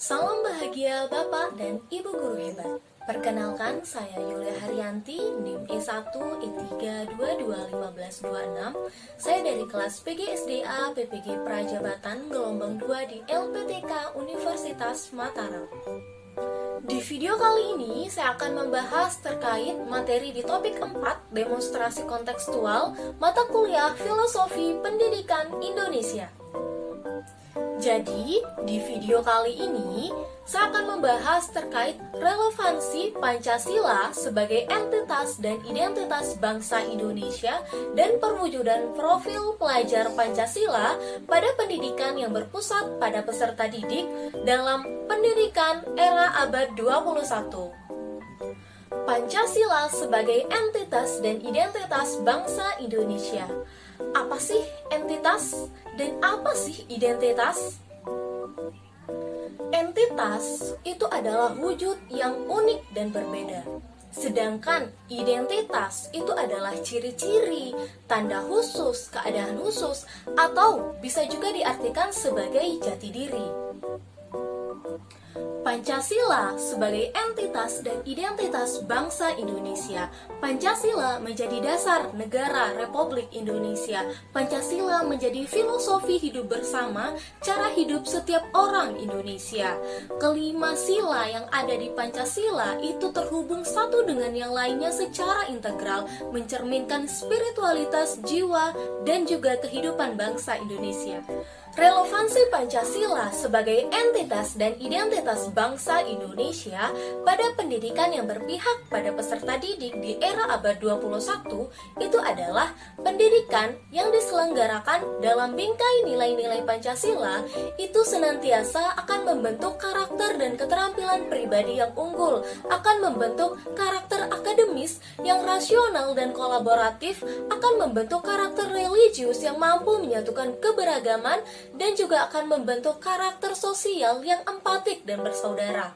Salam bahagia Bapak dan Ibu Guru hebat. Perkenalkan, saya Yulia Haryanti, NIM E1 E3 221526. Saya dari kelas PGSDA PPG Prajabatan gelombang 2 di LPTK Universitas Mataram. Di video kali ini, saya akan membahas terkait materi di topik 4, demonstrasi kontekstual, mata kuliah Filosofi Pendidikan Indonesia. Jadi, di video kali ini, saya akan membahas terkait relevansi Pancasila sebagai entitas dan identitas bangsa Indonesia dan perwujudan profil pelajar Pancasila pada pendidikan yang berpusat pada peserta didik dalam pendidikan era abad 21. Pancasila sebagai entitas dan identitas bangsa Indonesia. Apa sih entitas dan apa sih identitas? Entitas itu adalah wujud yang unik dan berbeda. Sedangkan identitas itu adalah ciri-ciri, tanda khusus, keadaan khusus, atau bisa juga diartikan sebagai jati diri. Pancasila sebagai entitas dan identitas bangsa Indonesia. Pancasila menjadi dasar negara Republik Indonesia. Pancasila menjadi filosofi hidup bersama, cara hidup setiap orang Indonesia. Kelima sila yang ada di Pancasila itu terhubung satu dengan yang lainnya secara integral, mencerminkan spiritualitas jiwa dan juga kehidupan bangsa Indonesia. Relevansi Pancasila sebagai entitas dan identitas bangsa Indonesia pada pendidikan yang berpihak pada peserta didik di era abad 21 itu adalah pendidikan yang diselenggarakan dalam bingkai nilai-nilai Pancasila itu senantiasa akan membentuk karakter dan keterampilan pribadi yang unggul, akan membentuk karakter akademis yang rasional dan kolaboratif, akan membentuk karakter religius yang mampu menyatukan keberagaman dan juga akan membentuk karakter sosial yang empatik dan bersaudara.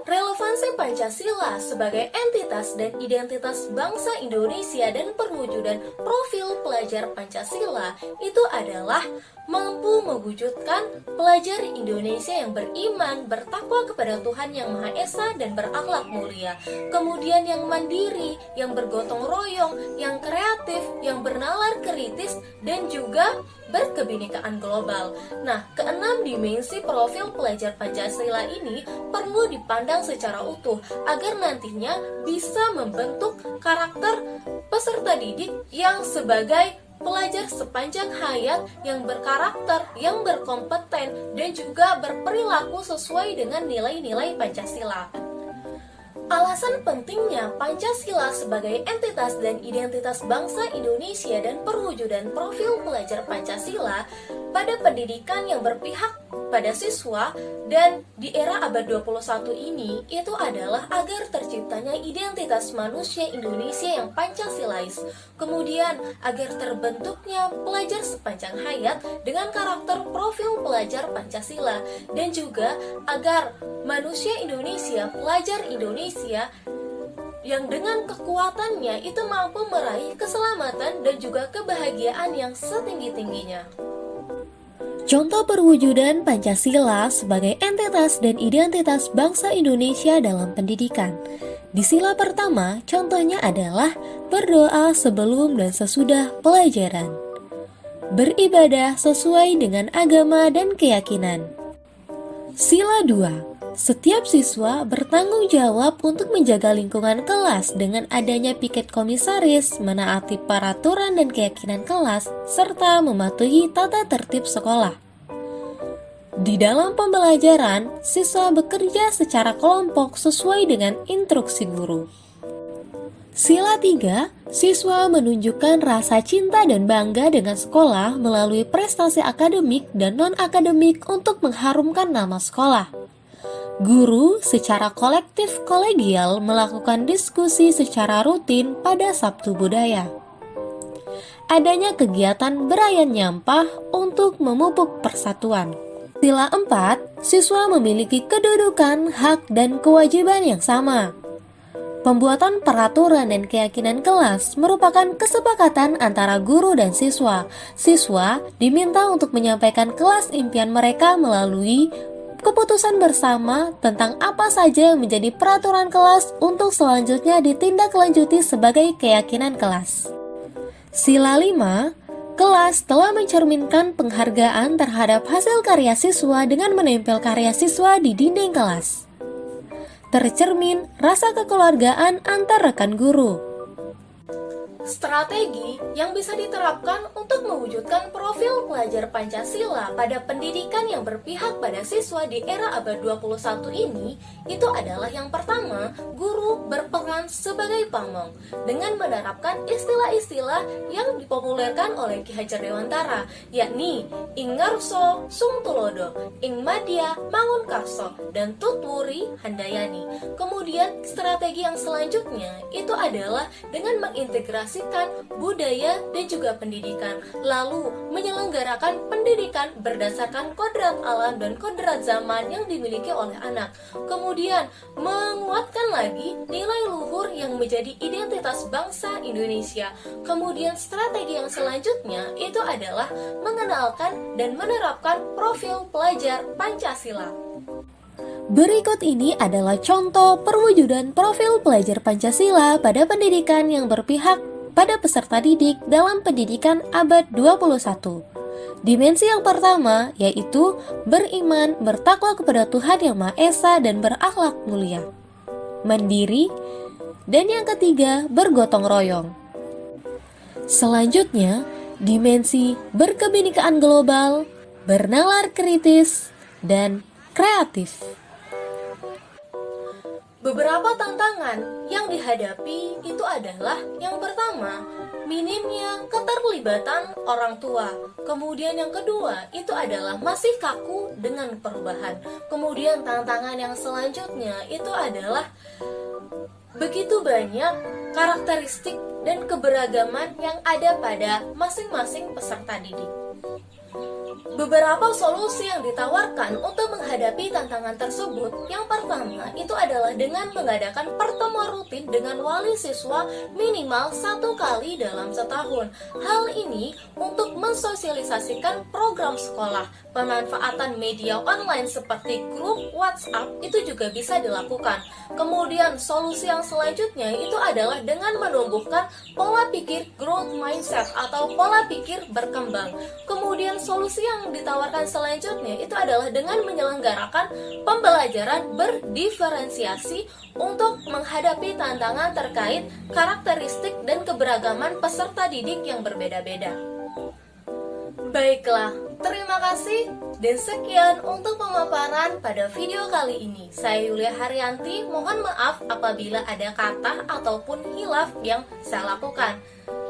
Relevansi Pancasila sebagai entitas dan identitas bangsa Indonesia dan perwujudan profil pelajar Pancasila itu adalah mampu mewujudkan pelajar Indonesia yang beriman, bertakwa kepada Tuhan Yang Maha Esa dan berakhlak mulia. Kemudian yang mandiri, yang bergotong royong, yang kreatif, yang bernalar kritis, dan juga berkebinekaan global. Nah, keenam dimensi profil pelajar Pancasila ini perlu dipandang secara utuh agar nantinya bisa membentuk karakter peserta didik yang sebagai pelajar sepanjang hayat yang berkarakter, yang berkompeten, dan juga berperilaku sesuai dengan nilai-nilai Pancasila. Alasan pentingnya Pancasila sebagai entitas dan identitas bangsa Indonesia dan perwujudan profil pelajar Pancasila pada pendidikan yang berpihak pada siswa dan di era abad 21 ini itu adalah agar terciptanya identitas manusia Indonesia yang Pancasilais, kemudian agar terbentuknya pelajar sepanjang hayat dengan karakter profil pelajar Pancasila, dan juga agar manusia Indonesia, pelajar Indonesia yang dengan kekuatannya itu mampu meraih keselamatan dan juga kebahagiaan yang setinggi-tingginya. Contoh perwujudan Pancasila sebagai entitas dan identitas bangsa Indonesia dalam pendidikan. Di sila pertama, contohnya adalah berdoa sebelum dan sesudah pelajaran. Beribadah sesuai dengan agama dan keyakinan. Sila 2. Setiap siswa bertanggung jawab untuk menjaga lingkungan kelas dengan adanya piket komisaris, menaati peraturan dan keyakinan kelas, serta mematuhi tata tertib sekolah. Di dalam pembelajaran, siswa bekerja secara kelompok sesuai dengan instruksi guru. Sila 3, siswa menunjukkan rasa cinta dan bangga dengan sekolah melalui prestasi akademik dan non-akademik untuk mengharumkan nama sekolah. Guru secara kolektif kolegial melakukan diskusi secara rutin pada Sabtu Budaya. Adanya kegiatan berayan nyampah untuk memupuk persatuan. Sila 4, siswa memiliki kedudukan, hak, dan kewajiban yang sama. Pembuatan peraturan dan keyakinan kelas merupakan kesepakatan antara guru dan siswa. Siswa diminta untuk menyampaikan kelas impian mereka melalui keputusan bersama tentang apa saja yang menjadi peraturan kelas untuk selanjutnya ditindaklanjuti sebagai keyakinan kelas. Sila 5, kelas telah mencerminkan penghargaan terhadap hasil karya siswa dengan menempel karya siswa di dinding kelas. Tercermin rasa kekeluargaan antar rekan guru. Strategi yang bisa diterapkan untuk mewujudkan profil pelajar Pancasila pada pendidikan yang berpihak pada siswa di era abad 21 ini, itu adalah yang pertama, guru berperan sebagai pamong dengan menerapkan istilah-istilah yang dipopulerkan oleh Ki Hajar Dewantara, yakni ing ngarso sung tulodo, ing madya mangun karso, dan tutwuri handayani. Kemudian strategi yang selanjutnya itu adalah dengan mengintegrasi budaya dan juga pendidikan, lalu menyelenggarakan pendidikan berdasarkan kodrat alam dan kodrat zaman yang dimiliki oleh anak. Kemudian menguatkan lagi nilai luhur yang menjadi identitas bangsa Indonesia. Kemudian strategi yang selanjutnya itu adalah mengenalkan dan menerapkan profil pelajar Pancasila. Berikut ini adalah contoh perwujudan profil pelajar Pancasila pada pendidikan yang berpihak pada peserta didik dalam pendidikan abad 21. Dimensi yang pertama yaitu beriman, bertakwa kepada Tuhan Yang Maha Esa dan berakhlak mulia. Mandiri, dan yang ketiga bergotong royong. Selanjutnya, dimensi berkebinekaan global, bernalar kritis, dan kreatif. Beberapa tantangan yang dihadapi itu adalah yang pertama, minimnya keterlibatan orang tua. Kemudian yang kedua, itu adalah masih kaku dengan perubahan. Kemudian tantangan yang selanjutnya itu adalah begitu banyak karakteristik dan keberagaman yang ada pada masing-masing peserta didik. Beberapa solusi yang ditawarkan untuk menghadapi tantangan tersebut, yang pertama itu adalah dengan mengadakan pertemuan rutin dengan wali siswa minimal 1 kali dalam setahun. Hal ini untuk mensosialisasikan program sekolah. Pemanfaatan media online seperti grup WhatsApp itu juga bisa dilakukan. Kemudian solusi yang selanjutnya itu adalah dengan menumbuhkan pola pikir growth mindset atau pola pikir berkembang. Kemudian solusi yang ditawarkan selanjutnya itu adalah dengan menyelenggarakan pembelajaran berdiferensiasi untuk menghadapi tantangan terkait karakteristik dan keberagaman peserta didik yang berbeda-beda. Baiklah, terima kasih dan sekian untuk pemaparan pada video kali ini. Saya Yulia Haryanti, mohon maaf apabila ada kata ataupun hilaf yang saya lakukan.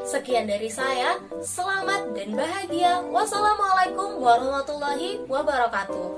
Sekian dari saya, selamat dan bahagia. Wassalamualaikum warahmatullahi wabarakatuh.